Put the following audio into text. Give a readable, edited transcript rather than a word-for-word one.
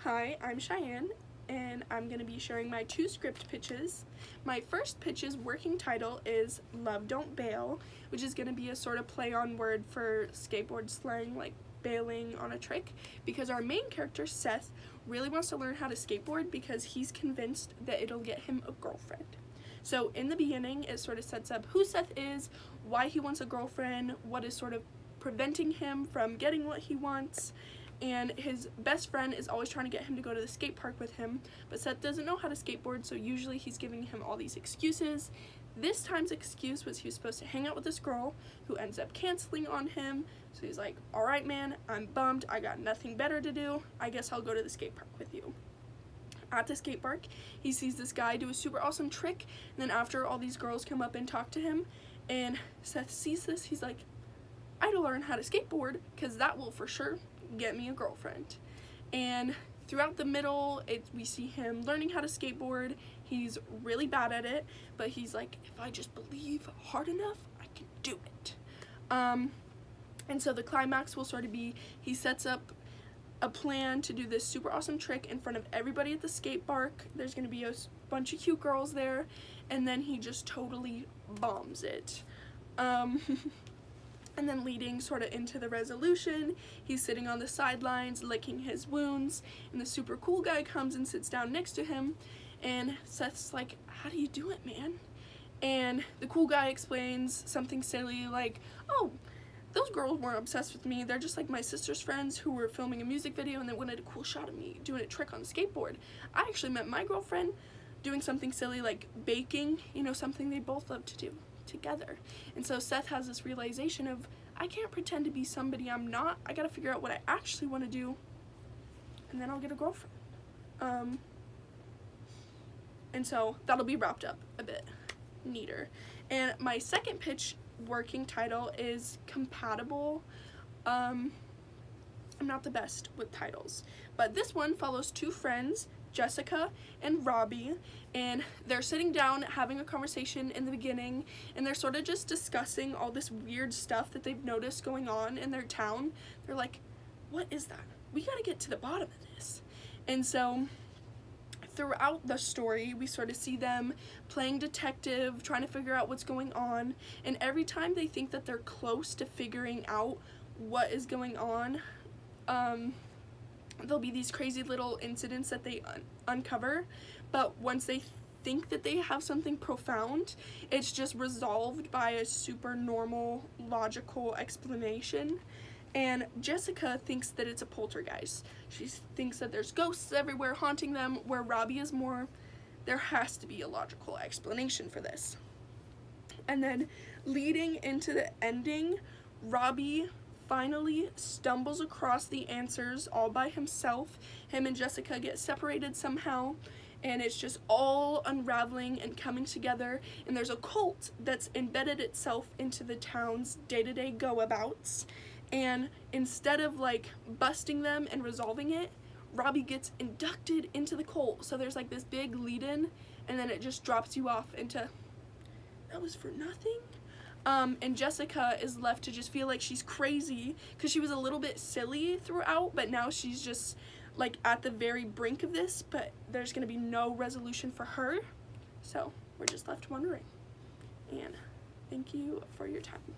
Hi, I'm Cheyenne, and I'm going to be sharing my 2 script pitches. My first pitch's working title is Love Don't Bail, which is going to be a sort of play on word for skateboard slang, like bailing on a trick, because our main character, Seth, really wants to learn how to skateboard because he's convinced that it'll get him a girlfriend. So in the beginning, it sort of sets up who Seth is, why he wants a girlfriend, what is sort of preventing him from getting what he wants, and his best friend is always trying to get him to go to the skate park with him, but Seth doesn't know how to skateboard, so usually he's giving him all these excuses. This time's excuse was he was supposed to hang out with this girl who ends up canceling on him, so he's like, alright man, I'm bummed, I got nothing better to do, I guess I'll go to the skate park with you. At the skate park, he sees this guy do a super awesome trick, and then after all these girls come up and talk to him, and Seth sees this, he's like, I gotta learn how to skateboard, because that will for sure get me a girlfriend. And throughout the middle, we see him learning how to skateboard. He's really bad at it, but he's like, if I just believe hard enough, I can do it. And so the climax will sort of be, he sets up a plan to do this super awesome trick in front of everybody at the skate park. There's going to be a bunch of cute girls there, and then he just totally bombs it. And then leading sort of into the resolution, he's sitting on the sidelines licking his wounds, and the super cool guy comes and sits down next to him, and Seth's like, how do you do it, man? And the cool guy explains something silly like, oh, those girls weren't obsessed with me, they're just like my sister's friends who were filming a music video and they wanted a cool shot of me doing a trick on a skateboard. I actually met my girlfriend doing something silly like baking, something they both love to do together. And so Seth has this realization of, I can't pretend to be somebody I'm not, I gotta figure out what I actually want to do, and then I'll get a girlfriend. And so that'll be wrapped up a bit neater. And my second pitch working title is Compatible. I'm not the best with titles, but this one follows 2 friends, Jessica and Robbie, and they're sitting down having a conversation in the beginning, and they're sort of just discussing all this weird stuff that they've noticed going on in their town. They're like, what is that? We gotta get to the bottom of this. And so throughout the story, we sort of see them playing detective, trying to figure out what's going on, and every time they think that they're close to figuring out what is going on, there'll be these crazy little incidents that they uncover, but once they think that they have something profound, it's just resolved by a super normal, logical explanation. And Jessica thinks that it's a poltergeist. She thinks that there's ghosts everywhere haunting them, where Robbie is more, there has to be a logical explanation for this. And then leading into the ending, Robbie finally stumbles across the answers all by himself. Him and Jessica get separated somehow, and it's just all unraveling and coming together, and there's a cult that's embedded itself into the town's day-to-day go-abouts, and instead of like busting them and resolving it, Robbie gets inducted into the cult. So there's like this big lead-in, and then it just drops you off into, that was for nothing. And Jessica is left to just feel like she's crazy because she was a little bit silly throughout, but now she's just like at the very brink of this, but there's going to be no resolution for her. So we're just left wondering. And thank you for your time.